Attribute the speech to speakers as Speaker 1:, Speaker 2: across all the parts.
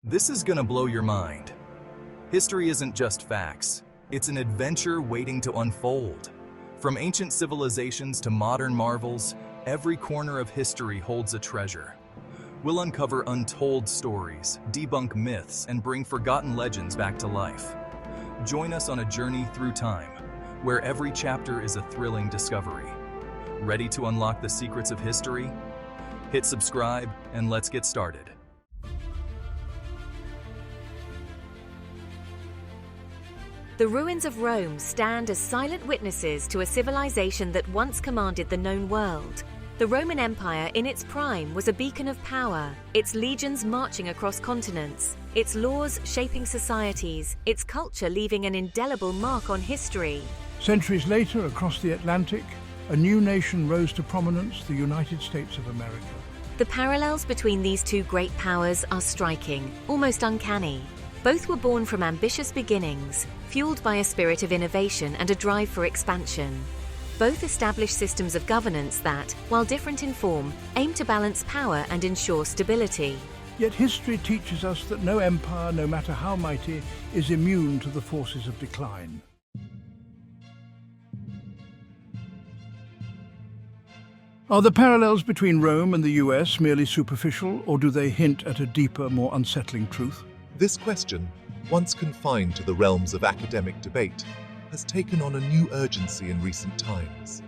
Speaker 1: This is gonna blow your mind. History isn't just facts. It's an adventure waiting to unfold. From ancient civilizations to modern marvels, every corner of history holds a treasure. We'll uncover untold stories, debunk myths, and bring forgotten legends back to life. Join us on a journey through time, where every chapter is a thrilling discovery. Ready to unlock the secrets of history? Hit subscribe and let's get started.
Speaker 2: The ruins of Rome stand as silent witnesses to a civilization that once commanded the known world. The Roman Empire in its prime was a beacon of power, its legions marching across continents, its laws shaping societies, its culture leaving an indelible mark on history.
Speaker 3: Centuries later, across the Atlantic, a new nation rose to prominence, the United States of America.
Speaker 2: The parallels between these two great powers are striking, almost uncanny. Both were born from ambitious beginnings, fueled by a spirit of innovation and a drive for expansion. Both established systems of governance that, while different in form, aim to balance power and ensure stability.
Speaker 3: Yet history teaches us that no empire, no matter how mighty, is immune to the forces of decline. Are the parallels between Rome and the US merely superficial, or do they hint at a deeper, more unsettling truth?
Speaker 4: This question, once confined to the realms of academic debate, has taken on a new urgency in recent times.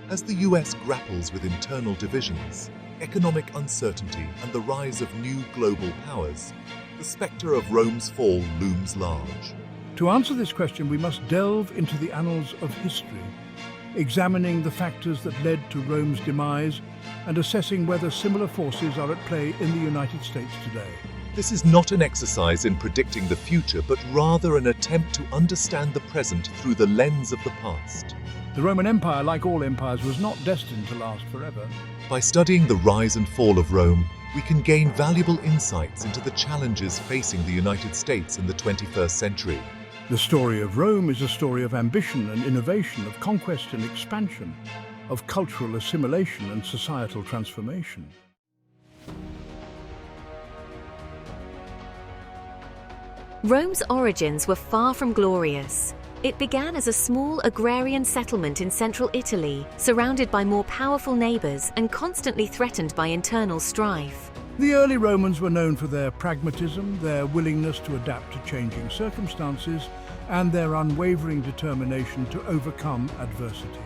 Speaker 4: As the US grapples with internal divisions, economic uncertainty, and the rise of new global powers, the spectre of Rome's fall looms large.
Speaker 3: To answer this question, we must delve into the annals of history, examining the factors that led to Rome's demise and assessing whether similar forces are at play in the United States today.
Speaker 4: This is not an exercise in predicting the future, but rather an attempt to understand the present through the lens of the past.
Speaker 3: The Roman Empire, like all empires, was not destined to last forever.
Speaker 4: By studying the rise and fall of Rome, we can gain valuable insights into the challenges facing the United States in the 21st century.
Speaker 3: The story of Rome is a story of ambition and innovation, of conquest and expansion, of cultural assimilation and societal transformation.
Speaker 2: Rome's origins were far from glorious. It began as a small agrarian settlement in central Italy, surrounded by more powerful neighbors and constantly threatened by internal strife.
Speaker 3: The early Romans were known for their pragmatism, their willingness to adapt to changing circumstances, and their unwavering determination to overcome adversity.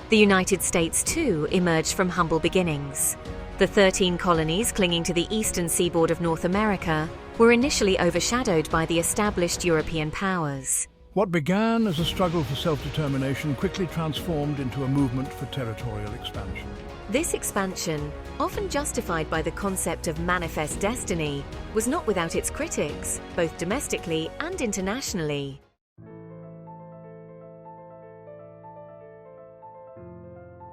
Speaker 2: The United States, too, emerged from humble beginnings. The 13 colonies clinging to the eastern seaboard of North America were initially overshadowed by the established European powers.
Speaker 3: What began as a struggle for self-determination quickly transformed into a movement for territorial expansion.
Speaker 2: This expansion, often justified by the concept of manifest destiny, was not without its critics, both domestically and internationally.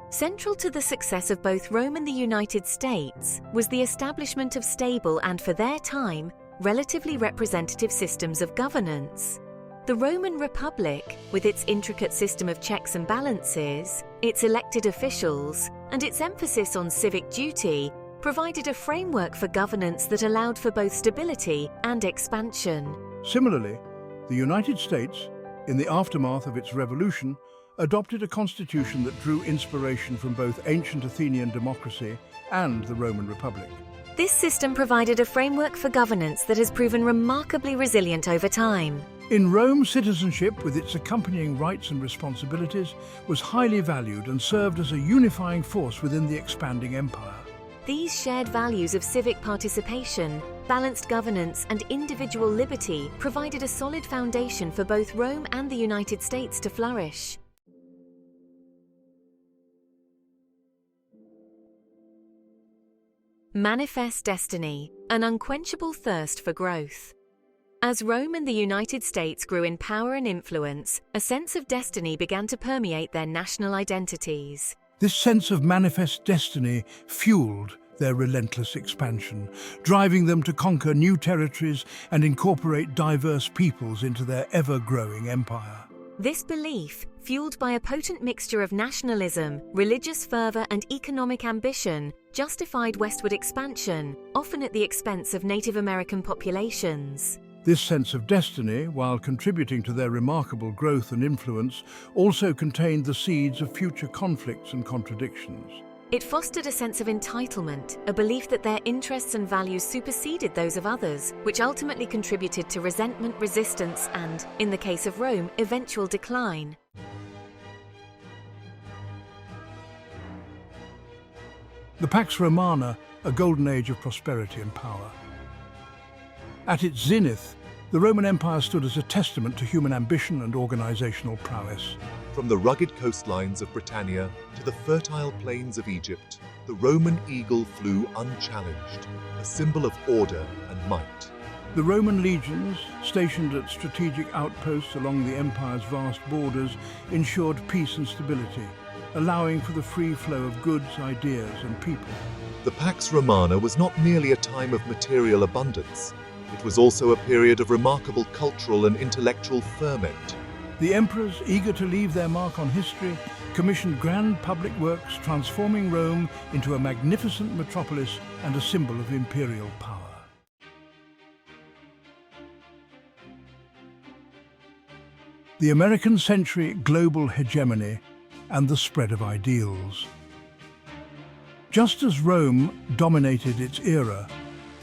Speaker 2: Central to the success of both Rome and the United States was the establishment of stable and, for their time, relatively representative systems of governance. The Roman Republic, with its intricate system of checks and balances, its elected officials, and its emphasis on civic duty, provided a framework for governance that allowed for both stability and expansion.
Speaker 3: Similarly, the United States, in the aftermath of its revolution, adopted a constitution that drew inspiration from both ancient Athenian democracy and the Roman Republic.
Speaker 2: This system provided a framework for governance that has proven remarkably resilient over time.
Speaker 3: In Rome, citizenship, with its accompanying rights and responsibilities, was highly valued and served as a unifying force within the expanding empire.
Speaker 2: These shared values of civic participation, balanced governance, and individual liberty provided a solid foundation for both Rome and the United States to flourish. Manifest destiny, an unquenchable thirst for growth. As Rome and the United States grew in power and influence, a sense of destiny began to permeate their national identities.
Speaker 3: This sense of manifest destiny fueled their relentless expansion, driving them to conquer new territories and incorporate diverse peoples into their ever-growing empire.
Speaker 2: This belief, fueled by a potent mixture of nationalism, religious fervor, and economic ambition, justified westward expansion, often at the expense of Native American populations.
Speaker 3: This sense of destiny, while contributing to their remarkable growth and influence, also contained the seeds of future conflicts and contradictions.
Speaker 2: It fostered a sense of entitlement, a belief that their interests and values superseded those of others, which ultimately contributed to resentment, resistance, and, in the case of Rome, eventual decline.
Speaker 3: The Pax Romana, a golden age of prosperity and power. At its zenith, the Roman Empire stood as a testament to human ambition and organizational prowess.
Speaker 4: From the rugged coastlines of Britannia to the fertile plains of Egypt, the Roman eagle flew unchallenged, a symbol of order and might.
Speaker 3: The Roman legions, stationed at strategic outposts along the empire's vast borders, ensured peace and stability, allowing for the free flow of goods, ideas, and people.
Speaker 4: The Pax Romana was not merely a time of material abundance, it was also a period of remarkable cultural and intellectual ferment.
Speaker 3: The emperors, eager to leave their mark on history, commissioned grand public works transforming Rome into a magnificent metropolis and a symbol of imperial power. The American century, global hegemony, and the spread of ideals. Just as Rome dominated its era,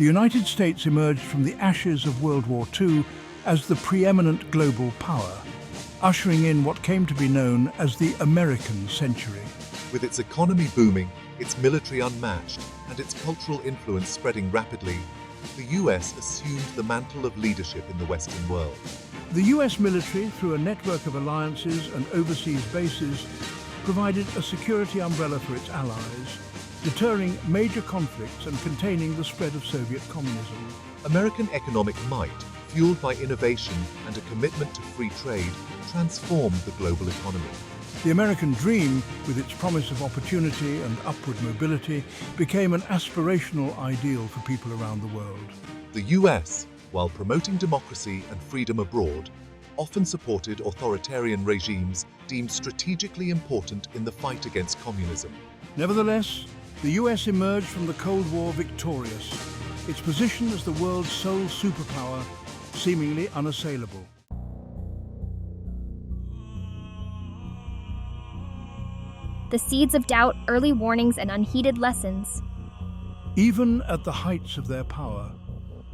Speaker 3: the United States emerged from the ashes of World War II as the preeminent global power, ushering in what came to be known as the American century.
Speaker 4: With its economy booming, its military unmatched, and its cultural influence spreading rapidly, the US assumed the mantle of leadership in the Western world.
Speaker 3: The US military, through a network of alliances and overseas bases, provided a security umbrella for its allies, deterring major conflicts and containing the spread of Soviet communism.
Speaker 4: American economic might, fueled by innovation and a commitment to free trade, transformed the global economy.
Speaker 3: The American dream, with its promise of opportunity and upward mobility, became an aspirational ideal for people around the world.
Speaker 4: The US, while promoting democracy and freedom abroad, often supported authoritarian regimes deemed strategically important in the fight against communism.
Speaker 3: Nevertheless, the US emerged from the Cold War victorious, its position as the world's sole superpower seemingly unassailable.
Speaker 5: The seeds of doubt, early warnings, and unheeded lessons.
Speaker 3: Even at the heights of their power,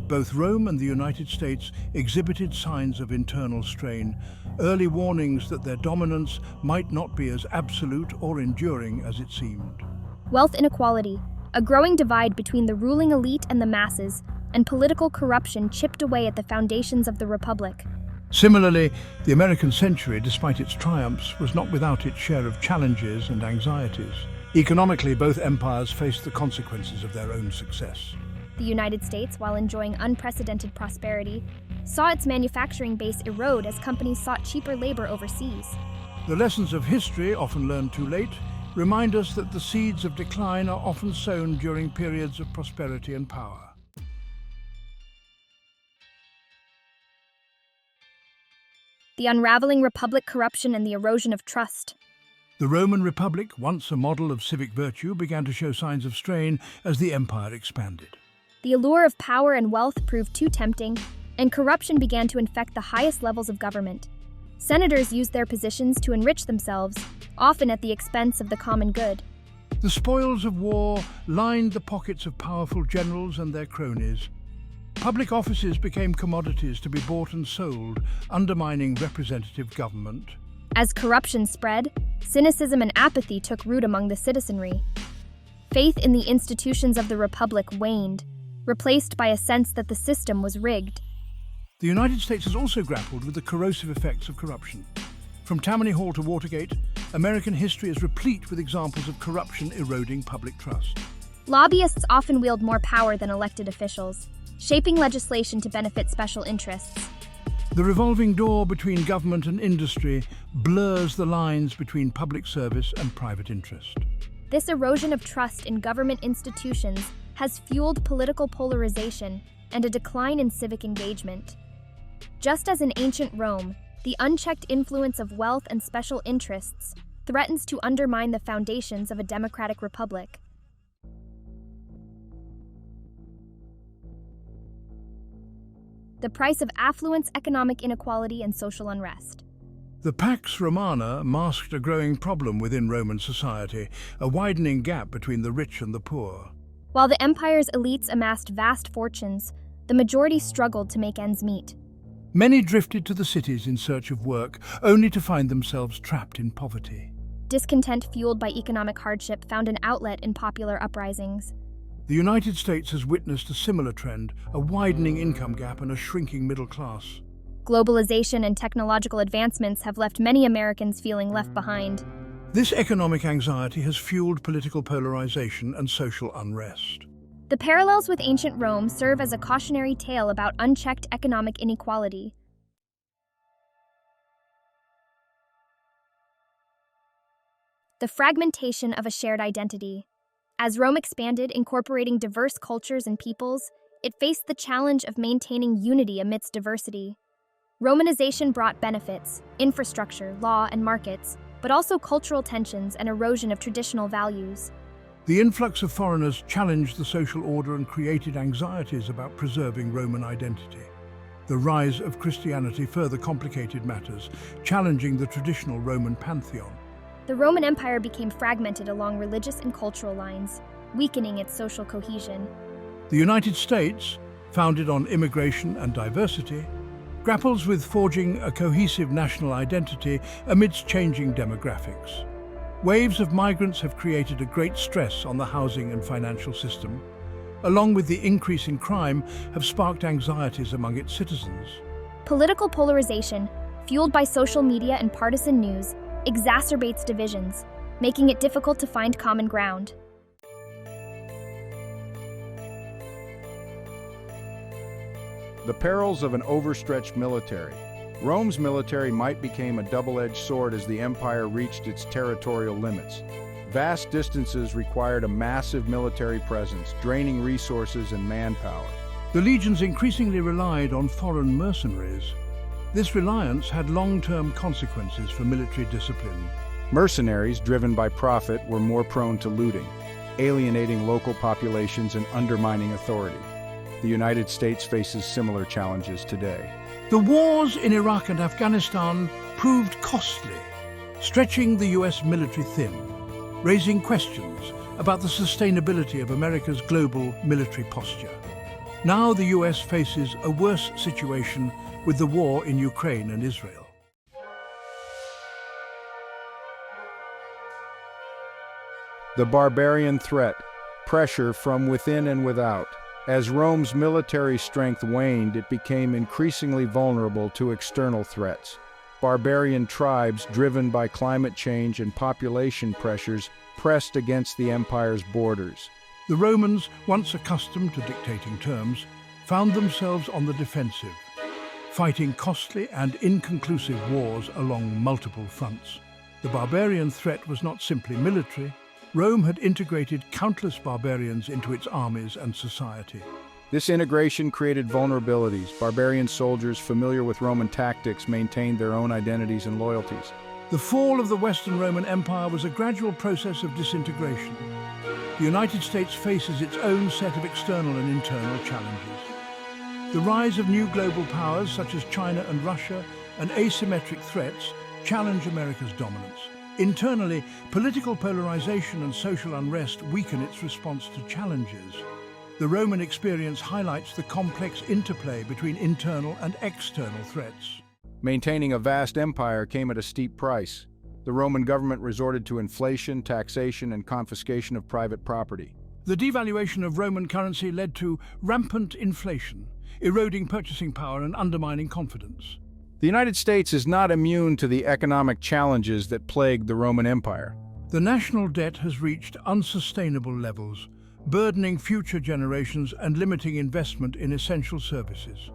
Speaker 3: both Rome and the United States exhibited signs of internal strain, early warnings that their dominance might not be as absolute or enduring as it seemed.
Speaker 5: Wealth inequality, a growing divide between the ruling elite and the masses, and political corruption chipped away at the foundations of the Republic.
Speaker 3: Similarly, the American century, despite its triumphs, was not without its share of challenges and anxieties. Economically, both empires faced the consequences of their own success.
Speaker 5: The United States, while enjoying unprecedented prosperity, saw its manufacturing base erode as companies sought cheaper labor overseas.
Speaker 3: The lessons of history, often learned too late, remind us that the seeds of decline are often sown during periods of prosperity and power.
Speaker 5: The unraveling Republic corruption and the erosion of trust.
Speaker 3: The Roman Republic, once a model of civic virtue, began to show signs of strain as the empire expanded.
Speaker 5: The allure of power and wealth proved too tempting, and corruption began to infect the highest levels of government. Senators used their positions to enrich themselves, often at the expense of the common good.
Speaker 3: The spoils of war lined the pockets of powerful generals and their cronies. Public offices became commodities to be bought and sold, undermining representative government.
Speaker 5: As corruption spread, cynicism and apathy took root among the citizenry. Faith in the institutions of the Republic waned, replaced by a sense that the system was rigged.
Speaker 3: The United States has also grappled with the corrosive effects of corruption. From Tammany Hall to Watergate, American history is replete with examples of corruption eroding public trust.
Speaker 5: Lobbyists often wield more power than elected officials, shaping legislation to benefit special interests.
Speaker 3: The revolving door between government and industry blurs the lines between public service and private interest.
Speaker 5: This erosion of trust in government institutions has fueled political polarization and a decline in civic engagement. Just as in ancient Rome, The unchecked influence of wealth and special interests threatens to undermine the foundations of a democratic republic. The price of affluence, economic inequality, and social unrest.
Speaker 3: The Pax Romana masked a growing problem within Roman society, a widening gap between the rich and the poor.
Speaker 5: While the empire's elites amassed vast fortunes, the majority struggled to make ends meet.
Speaker 3: Many drifted to the cities in search of work, only to find themselves trapped in poverty.
Speaker 5: Discontent fueled by economic hardship found an outlet in popular uprisings.
Speaker 3: The United States has witnessed a similar trend, a widening income gap and a shrinking middle class.
Speaker 5: Globalization and technological advancements have left many Americans feeling left behind.
Speaker 3: This economic anxiety has fueled political polarization and social unrest.
Speaker 5: The parallels with ancient Rome serve as a cautionary tale about unchecked economic inequality. The fragmentation of a shared identity. As Rome expanded, incorporating diverse cultures and peoples, it faced the challenge of maintaining unity amidst diversity. Romanization brought benefits, infrastructure, law, and markets, but also cultural tensions and erosion of traditional values.
Speaker 3: The influx of foreigners challenged the social order and created anxieties about preserving Roman identity. The rise of Christianity further complicated matters, challenging the traditional Roman pantheon.
Speaker 5: The Roman Empire became fragmented along religious and cultural lines, weakening its social cohesion.
Speaker 3: The United States, founded on immigration and diversity, grapples with forging a cohesive national identity amidst changing demographics. Waves of migrants have created a great stress on the housing and financial system, along with the increase in crime, have sparked anxieties among its citizens.
Speaker 5: Political polarization, fueled by social media and partisan news, exacerbates divisions, making it difficult to find common ground.
Speaker 6: The perils of an overstretched military. Rome's military might become a double-edged sword as the empire reached its territorial limits. Vast distances required a massive military presence, draining resources and manpower.
Speaker 3: The legions increasingly relied on foreign mercenaries. This reliance had long-term consequences for military discipline.
Speaker 6: Mercenaries, driven by profit, were more prone to looting, alienating local populations and undermining authority. The United States faces similar challenges today.
Speaker 3: The wars in Iraq and Afghanistan proved costly, stretching the US military thin, raising questions about the sustainability of America's global military posture. Now the US faces a worse situation with the war in Ukraine and Israel.
Speaker 6: The barbarian threat, pressure from within and without. As Rome's military strength waned, it became increasingly vulnerable to external threats. Barbarian tribes, driven by climate change and population pressures, pressed against the empire's borders.
Speaker 3: The Romans, once accustomed to dictating terms, found themselves on the defensive, fighting costly and inconclusive wars along multiple fronts. The barbarian threat was not simply military. Rome had integrated countless barbarians into its armies and society.
Speaker 6: This integration created vulnerabilities. Barbarian soldiers familiar with Roman tactics maintained their own identities and loyalties.
Speaker 3: The fall of the Western Roman Empire was a gradual process of disintegration. The United States faces its own set of external and internal challenges. The rise of new global powers such as China and Russia and asymmetric threats challenge America's dominance. Internally, political polarization and social unrest weaken its response to challenges. The Roman experience highlights the complex interplay between internal and external threats.
Speaker 6: Maintaining a vast empire came at a steep price. The Roman government resorted to inflation, taxation, and confiscation of private property.
Speaker 3: The devaluation of Roman currency led to rampant inflation, eroding purchasing power and undermining confidence.
Speaker 6: The United States is not immune to the economic challenges that plagued the Roman Empire.
Speaker 3: The national debt has reached unsustainable levels, burdening future generations and limiting investment in essential services.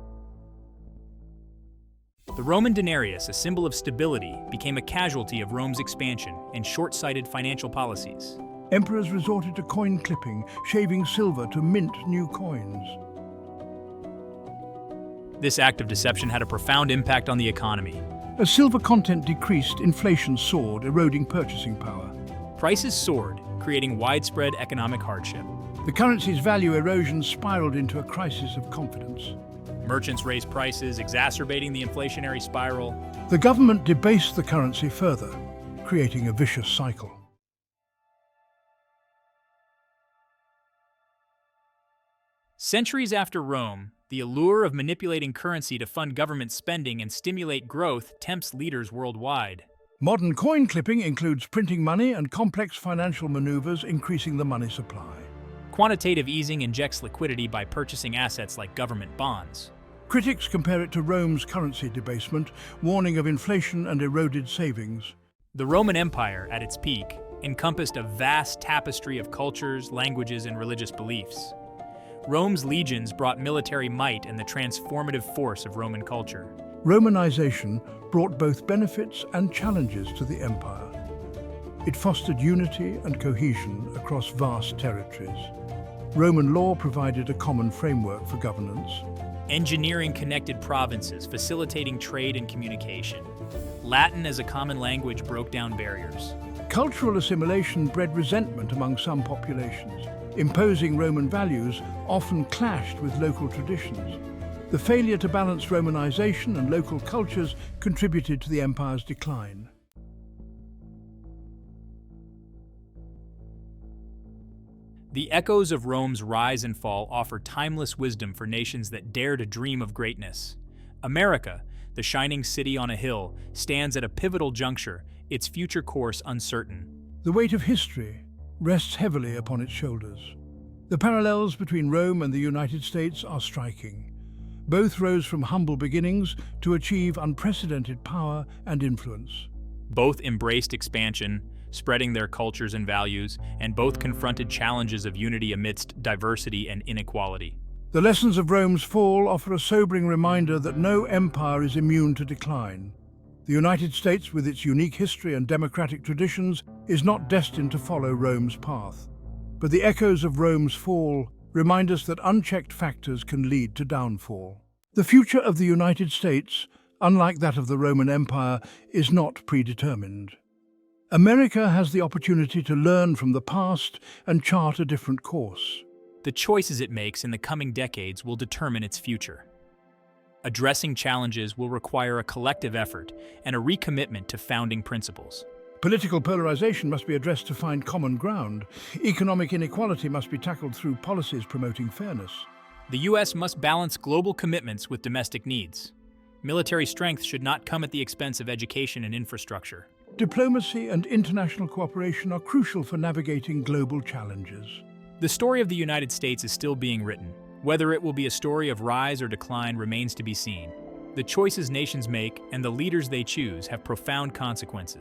Speaker 7: The Roman denarius, a symbol of stability, became a casualty of Rome's expansion and short-sighted financial policies.
Speaker 3: Emperors resorted to coin clipping, shaving silver to mint new coins.
Speaker 7: This act of deception had a profound impact on the economy.
Speaker 3: As silver content decreased, inflation soared, eroding purchasing power.
Speaker 7: Prices soared, creating widespread economic hardship.
Speaker 3: The currency's value erosion spiraled into a crisis of confidence.
Speaker 7: Merchants raised prices, exacerbating the inflationary spiral.
Speaker 3: The government debased the currency further, creating a vicious cycle.
Speaker 7: Centuries after Rome, the allure of manipulating currency to fund government spending and stimulate growth tempts leaders worldwide.
Speaker 3: Modern coin clipping includes printing money and complex financial maneuvers, increasing the money supply.
Speaker 7: Quantitative easing injects liquidity by purchasing assets like government bonds.
Speaker 3: Critics compare it to Rome's currency debasement, warning of inflation and eroded savings.
Speaker 7: The Roman Empire, at its peak, encompassed a vast tapestry of cultures, languages, and religious beliefs. Rome's legions brought military might and the transformative force of Roman culture.
Speaker 3: Romanization brought both benefits and challenges to the empire. It fostered unity and cohesion across vast territories. Roman law provided a common framework for governance.
Speaker 7: Engineering connected provinces, facilitating trade and communication. Latin as a common language broke down barriers.
Speaker 3: Cultural assimilation bred resentment among some populations. Imposing Roman values often clashed with local traditions. The failure to balance Romanization and local cultures contributed to the empire's decline.
Speaker 7: The echoes of Rome's rise and fall offer timeless wisdom for nations that dare to dream of greatness. America, the shining city on a hill, stands at a pivotal juncture, its future course uncertain.
Speaker 3: The weight of history rests heavily upon its shoulders. The parallels between Rome and the United States are striking. Both rose from humble beginnings to achieve unprecedented power and influence.
Speaker 7: Both embraced expansion, spreading their cultures and values, and both confronted challenges of unity amidst diversity and inequality.
Speaker 3: The lessons of Rome's fall offer a sobering reminder that no empire is immune to decline. The United States, with its unique history and democratic traditions, is not destined to follow Rome's path. But the echoes of Rome's fall remind us that unchecked factors can lead to downfall. The future of the United States, unlike that of the Roman Empire, is not predetermined. America has the opportunity to learn from the past and chart a different course.
Speaker 7: The choices it makes in the coming decades will determine its future. Addressing challenges will require a collective effort and a recommitment to founding principles.
Speaker 3: Political polarization must be addressed to find common ground. Economic inequality must be tackled through policies promoting fairness.
Speaker 7: The U.S. must balance global commitments with domestic needs. Military strength should not come at the expense of education and infrastructure.
Speaker 3: Diplomacy and international cooperation are crucial for navigating global challenges.
Speaker 7: The story of the United States is still being written. Whether it will be a story of rise or decline remains to be seen. The choices nations make and the leaders they choose have profound consequences.